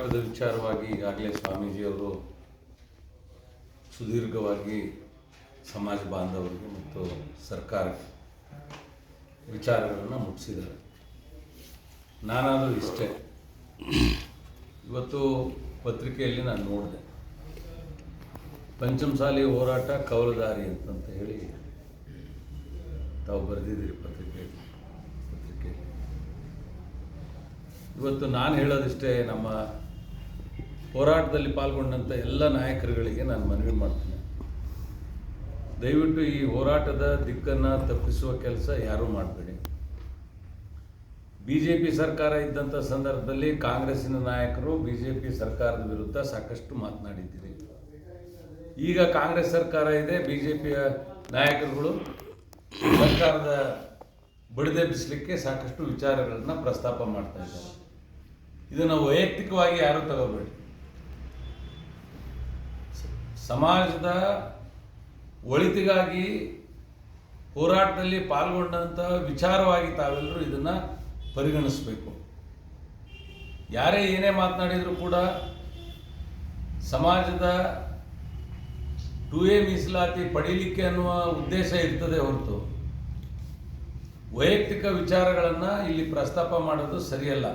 ವಿಚಾರವಾಗಿ ಈಗಾಗಲೇ ಸ್ವಾಮೀಜಿಯವರು ಸುದೀರ್ಘವಾಗಿ ಸಮಾಜ ಬಾಂಧವರಿಗೆ ಮತ್ತು ಸರ್ಕಾರಕ್ಕೆ ವಿಚಾರಗಳನ್ನು ಮುಟ್ಟಿಸಿದ್ದಾರೆ. ನಾನಾದರೂ ಇಷ್ಟೇ. ಇವತ್ತು ಪತ್ರಿಕೆಯಲ್ಲಿ ನಾನು ನೋಡಿದೆ, ಪಂಚಮಸಾಲಿ ಹೋರಾಟ ಕವಲುದಾರಿ ಅಂತ ಹೇಳಿ ತಾವು ಬರೆದಿದ್ದೀರಿ ಪತ್ರಿಕೆಯಲ್ಲಿ. ಇವತ್ತು ನಾನು ಹೇಳೋದಿಷ್ಟೇ, ನಮ್ಮ ಹೋರಾಟದಲ್ಲಿ ಪಾಲ್ಗೊಂಡಂಥ ಎಲ್ಲ ನಾಯಕರುಗಳಿಗೆ ನಾನು ಮನವಿ ಮಾಡ್ತೇನೆ, ದಯವಿಟ್ಟು ಈ ಹೋರಾಟದ ದಿಕ್ಕನ್ನು ತಪ್ಪಿಸುವ ಕೆಲಸ ಯಾರೂ ಮಾಡಬೇಡಿ. BJP ಸರ್ಕಾರ ಇದ್ದಂಥ ಸಂದರ್ಭದಲ್ಲಿ ಕಾಂಗ್ರೆಸ್ಸಿನ ನಾಯಕರು BJP ಸರ್ಕಾರದ ವಿರುದ್ಧ ಸಾಕಷ್ಟು ಮಾತನಾಡಿದ್ದೀರಿ. ಈಗ ಕಾಂಗ್ರೆಸ್ ಸರ್ಕಾರ ಇದೆ, BJPಯ ನಾಯಕರುಗಳು ಸರ್ಕಾರದ ಬಡಿದೆಬ್ಬಿಸಲಿಕ್ಕೆ ಸಾಕಷ್ಟು ವಿಚಾರಗಳನ್ನು ಪ್ರಸ್ತಾಪ ಮಾಡ್ತಾ ಇದ್ದಾರೆ. ಇದನ್ನು ವೈಯಕ್ತಿಕವಾಗಿ ಯಾರೂ ತಗೋಬೇಡಿ. ಸಮಾಜದ ಒಳಿತಿಗಾಗಿ ಹೋರಾಟದಲ್ಲಿ ಪಾಲ್ಗೊಂಡಂಥ ವಿಚಾರವಾಗಿ ತಾವೆಲ್ಲರೂ ಇದನ್ನು ಪರಿಗಣಿಸಬೇಕು. ಯಾರೇ ಏನೇ ಮಾತನಾಡಿದರೂ ಕೂಡ ಸಮಾಜದ 2A ಮೀಸಲಾತಿ ಪಡೀಲಿಕ್ಕೆ ಅನ್ನುವ ಉದ್ದೇಶ ಇರ್ತದೆ ಹೊರತು ವೈಯಕ್ತಿಕ ವಿಚಾರಗಳನ್ನು ಇಲ್ಲಿ ಪ್ರಸ್ತಾಪ ಮಾಡೋದು ಸರಿಯಲ್ಲ.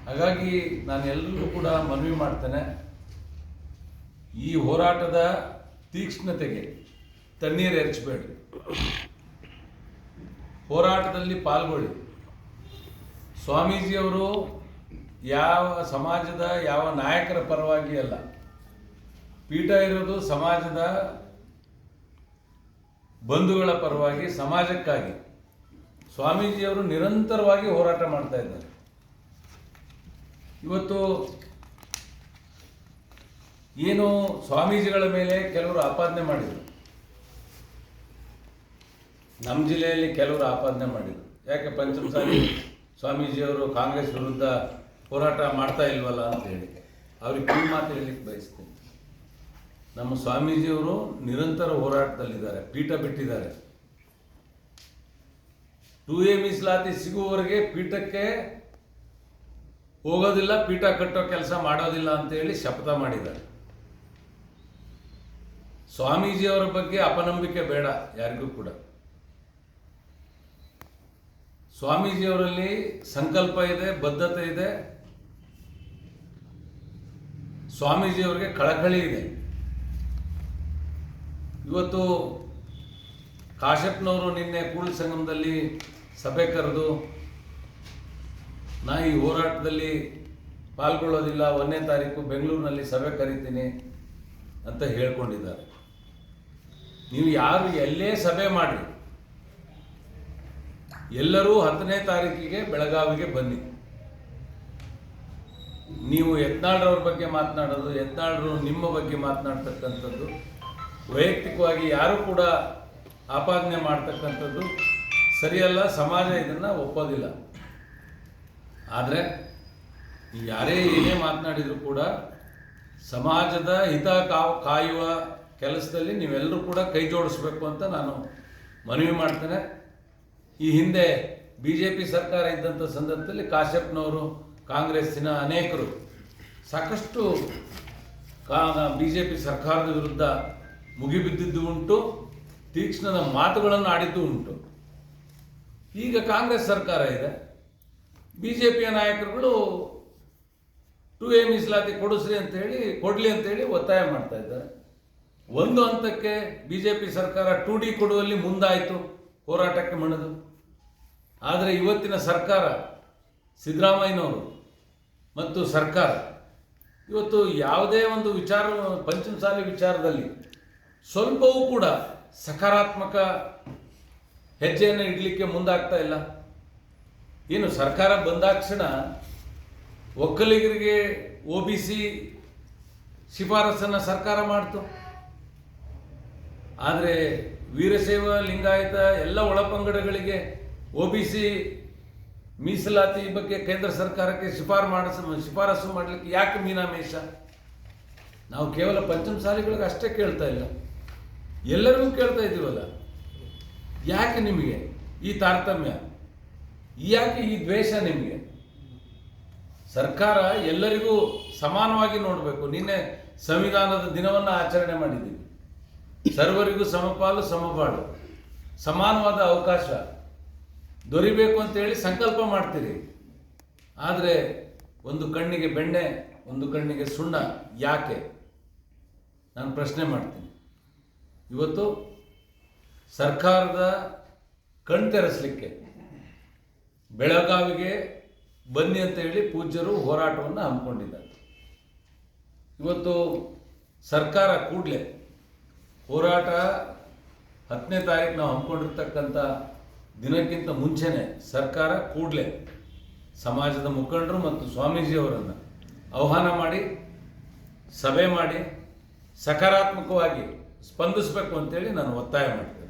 ಹಾಗಾಗಿ ನಾನು ಎಲ್ಲರಿಗೂ ಕೂಡ ಮನವಿ ಮಾಡ್ತೇನೆ, ಈ ಹೋರಾಟದ ತೀಕ್ಷ್ಣತೆಗೆ ತಣ್ಣೀರು ಎರಚಬೇಡಿ, ಹೋರಾಟದಲ್ಲಿ ಪಾಲ್ಗೊಳ್ಳಿ. ಸ್ವಾಮೀಜಿಯವರು ಯಾವ ಸಮಾಜದ ಯಾವ ನಾಯಕರ ಪರವಾಗಿ ಅಲ್ಲ, ಪೀಠ ಇರೋದು ಸಮಾಜದ ಬಂಧುಗಳ ಪರವಾಗಿ, ಸಮಾಜಕ್ಕಾಗಿ. ಸ್ವಾಮೀಜಿಯವರು ನಿರಂತರವಾಗಿ ಹೋರಾಟ ಮಾಡ್ತಾ ಇದ್ದಾರೆ. ಇವತ್ತು ಏನು ಸ್ವಾಮೀಜಿಗಳ ಮೇಲೆ ಕೆಲವರು ಆಪಾದನೆ ಮಾಡಿದರು, ನಮ್ಮ ಜಿಲ್ಲೆಯಲ್ಲಿ ಕೆಲವರು ಆಪಾದನೆ ಮಾಡಿದರು, ಯಾಕೆ ಪಂಚಮಸಾಲಿ ಸ್ವಾಮೀಜಿಯವರು ಕಾಂಗ್ರೆಸ್ ವಿರುದ್ಧ ಹೋರಾಟ ಮಾಡ್ತಾ ಇಲ್ವಲ್ಲ ಅಂತ ಹೇಳಿ. ಅವ್ರಿಗೆ ಕಿವಿ ಮಾತು ಹೇಳಲಿಕ್ಕೆ ಬಯಸ್ತೇನೆ. ನಮ್ಮ ಸ್ವಾಮೀಜಿಯವರು ನಿರಂತರ ಹೋರಾಟದಲ್ಲಿದ್ದಾರೆ, ಪೀಠ ಬಿಟ್ಟಿದ್ದಾರೆ. 2A ಮೀಸಲಾತಿ ಸಿಗುವವರೆಗೆ ಪೀಠಕ್ಕೆ ಹೋಗೋದಿಲ್ಲ, ಪೀಠ ಕಟ್ಟೋ ಕೆಲಸ ಮಾಡೋದಿಲ್ಲ ಅಂತೇಳಿ ಶಪಥ ಮಾಡಿದ್ದಾರೆ. ಸ್ವಾಮೀಜಿಯವರ ಬಗ್ಗೆ ಅಪನಂಬಿಕೆ ಬೇಡ ಯಾರಿಗೂ ಕೂಡ. ಸ್ವಾಮೀಜಿಯವರಲ್ಲಿ ಸಂಕಲ್ಪ ಇದೆ, ಬದ್ಧತೆ ಇದೆ, ಸ್ವಾಮೀಜಿಯವರಿಗೆ ಕಳಕಳಿ ಇದೆ. ಇವತ್ತು ಕಾಶ್ಯಪ್ನವರು ನಿನ್ನೆ ಕೂಡಲ ಸಂಗಮದಲ್ಲಿ ಸಭೆ ಕರೆದು ನಾ ಈ ಹೋರಾಟದಲ್ಲಿ ಪಾಲ್ಗೊಳ್ಳೋದಿಲ್ಲ, 1ನೇ ತಾರೀಕು ಬೆಂಗಳೂರಿನಲ್ಲಿ ಸಭೆ ಕರಿತೀನಿ ಅಂತ ಹೇಳ್ಕೊಂಡಿದ್ದಾರೆ. ನೀವು ಯಾರು ಎಲ್ಲೇ ಸಭೆ ಮಾಡಿ, ಎಲ್ಲರೂ 10ನೇ ತಾರೀಕಿಗೆ ಬೆಳಗಾವಿಗೆ ಬನ್ನಿ. ನೀವು ಯತ್ನಾಳ್ರವ್ರ ಬಗ್ಗೆ ಮಾತನಾಡೋದು, ಯತ್ನಾಳ್ರು ನಿಮ್ಮ ಬಗ್ಗೆ ಮಾತನಾಡ್ತಕ್ಕಂಥದ್ದು, ವೈಯಕ್ತಿಕವಾಗಿ ಯಾರು ಕೂಡ ಆಪಾದನೆ ಮಾಡ್ತಕ್ಕಂಥದ್ದು ಸರಿಯಲ್ಲ. ಸಮಾಜ ಇದನ್ನು ಒಪ್ಪೋದಿಲ್ಲ. ಆದರೆ ಯಾರೇ ಏನೇ ಮಾತನಾಡಿದರೂ ಕೂಡ ಸಮಾಜದ ಹಿತ ಕಾಯುವ ಕೆಲಸದಲ್ಲಿ ನೀವೆಲ್ಲರೂ ಕೂಡ ಕೈ ಜೋಡಿಸ್ಬೇಕು ಅಂತ ನಾನು ಮನವಿ ಮಾಡ್ತೇನೆ. ಈ ಹಿಂದೆ BJP ಸರ್ಕಾರ ಇದ್ದಂಥ ಸಂದರ್ಭದಲ್ಲಿ ಕಾಶ್ಯಪ್ನವರು, ಕಾಂಗ್ರೆಸ್ಸಿನ ಅನೇಕರು ಸಾಕಷ್ಟು BJP ಸರ್ಕಾರದ ವಿರುದ್ಧ ಮುಗಿಬಿದ್ದಿದ್ದು ಉಂಟು, ತೀಕ್ಷ್ಣದ ಮಾತುಗಳನ್ನು ಆಡಿದ್ದು ಉಂಟು. ಈಗ ಕಾಂಗ್ರೆಸ್ ಸರ್ಕಾರ ಇದೆ, BJPಯ ನಾಯಕರುಗಳು 2A ಮೀಸಲಾತಿ ಕೊಡಲಿ ಅಂತೇಳಿ ಒತ್ತಾಯ ಮಾಡ್ತಾ ಇದ್ದಾರೆ. ಒಂದು ಹಂತಕ್ಕೆ BJP ಸರ್ಕಾರ 2D ಕೊಡುವಲ್ಲಿ ಮುಂದಾಯಿತು, ಹೋರಾಟಕ್ಕೆ ಮಣಿದು. ಆದರೆ ಇವತ್ತಿನ ಸರ್ಕಾರ, ಸಿದ್ದರಾಮಯ್ಯನವರು ಮತ್ತು ಸರ್ಕಾರ ಇವತ್ತು ಯಾವುದೇ ಒಂದು ವಿಚಾರ, ಪಂಚಮಸಾಲಿ ವಿಚಾರದಲ್ಲಿ ಸ್ವಲ್ಪವೂ ಕೂಡ ಸಕಾರಾತ್ಮಕ ಹೆಜ್ಜೆಯನ್ನು ಇಡಲಿಕ್ಕೆ ಮುಂದಾಗ್ತಾ ಇಲ್ಲ. ಏನು ಸರ್ಕಾರ ಬಂದಾಕ್ಷಣ ಒಕ್ಕಲಿಗರಿಗೆ OBC ಶಿಫಾರಸನ್ನು ಸರ್ಕಾರ ಮಾಡ್ತು, ಆದರೆ ವೀರಶೈವ ಲಿಂಗಾಯತ ಎಲ್ಲ ಒಳಪಂಗಡಗಳಿಗೆ OBC ಮೀಸಲಾತಿ ಬಗ್ಗೆ ಕೇಂದ್ರ ಸರ್ಕಾರಕ್ಕೆ ಶಿಫಾರಸು ಮಾಡಲಿಕ್ಕೆ ಯಾಕೆ ಮೀನಾಮೇಷ? ನಾವು ಕೇವಲ ಪಂಚಮಸಾಲಿಗಳಿಗೆ ಅಷ್ಟೇ ಕೇಳ್ತಾ ಇಲ್ಲ, ಎಲ್ಲರಿಗೂ ಕೇಳ್ತಾ ಇದ್ದೀವಲ್ಲ. ಯಾಕೆ ನಿಮಗೆ ಈ ತಾರತಮ್ಯ? ಯಾಕೆ ಈ ದ್ವೇಷ ನಿಮಗೆ? ಸರ್ಕಾರ ಎಲ್ಲರಿಗೂ ಸಮಾನವಾಗಿ ನೋಡಬೇಕು. ನಿನ್ನೆ ಸಂವಿಧಾನದ ದಿನವನ್ನು ಆಚರಣೆ ಮಾಡಿದ್ದೀವಿ. ಸರ್ವರಿಗೂ ಸಮಪಾಲು ಸಮಪಾಡು, ಸಮಾನವಾದ ಅವಕಾಶ ದೊರಿಬೇಕು ಅಂತೇಳಿ ಸಂಕಲ್ಪ ಮಾಡ್ತೀರಿ. ಆದರೆ ಒಂದು ಕಣ್ಣಿಗೆ ಬೆಣ್ಣೆ, ಒಂದು ಕಣ್ಣಿಗೆ ಸುಣ್ಣ ಯಾಕೆ? ನಾನು ಪ್ರಶ್ನೆ ಮಾಡ್ತೀನಿ. ಇವತ್ತು ಸರ್ಕಾರದ ಕಣ್ ತೆರೆಸಲಿಕ್ಕೆ ಬೆಳಗಾವಿಗೆ ಬನ್ನಿ ಅಂತ ಹೇಳಿ ಪೂಜ್ಯರು ಹೋರಾಟವನ್ನು ಹಮ್ಮಿಕೊಂಡಿದ್ದಾರೆ. ಇವತ್ತು ಸರ್ಕಾರ ಕೂಡಲೇ ಹೋರಾಟ 10ನೇ ತಾರೀಕು ನಾವು ಹಮ್ಮಿಕೊಂಡಿರ್ತಕ್ಕಂಥ ದಿನಕ್ಕಿಂತ ಮುಂಚೆನೇ ಸರ್ಕಾರ ಕೂಡಲೇ ಸಮಾಜದ ಮುಖಂಡರು ಮತ್ತು ಸ್ವಾಮೀಜಿಯವರನ್ನು ಆಹ್ವಾನ ಮಾಡಿ ಸಭೆ ಮಾಡಿ ಸಕಾರಾತ್ಮಕವಾಗಿ ಸ್ಪಂದಿಸಬೇಕು ಅಂತೇಳಿ ನಾನು ಒತ್ತಾಯ ಮಾಡ್ತೇನೆ.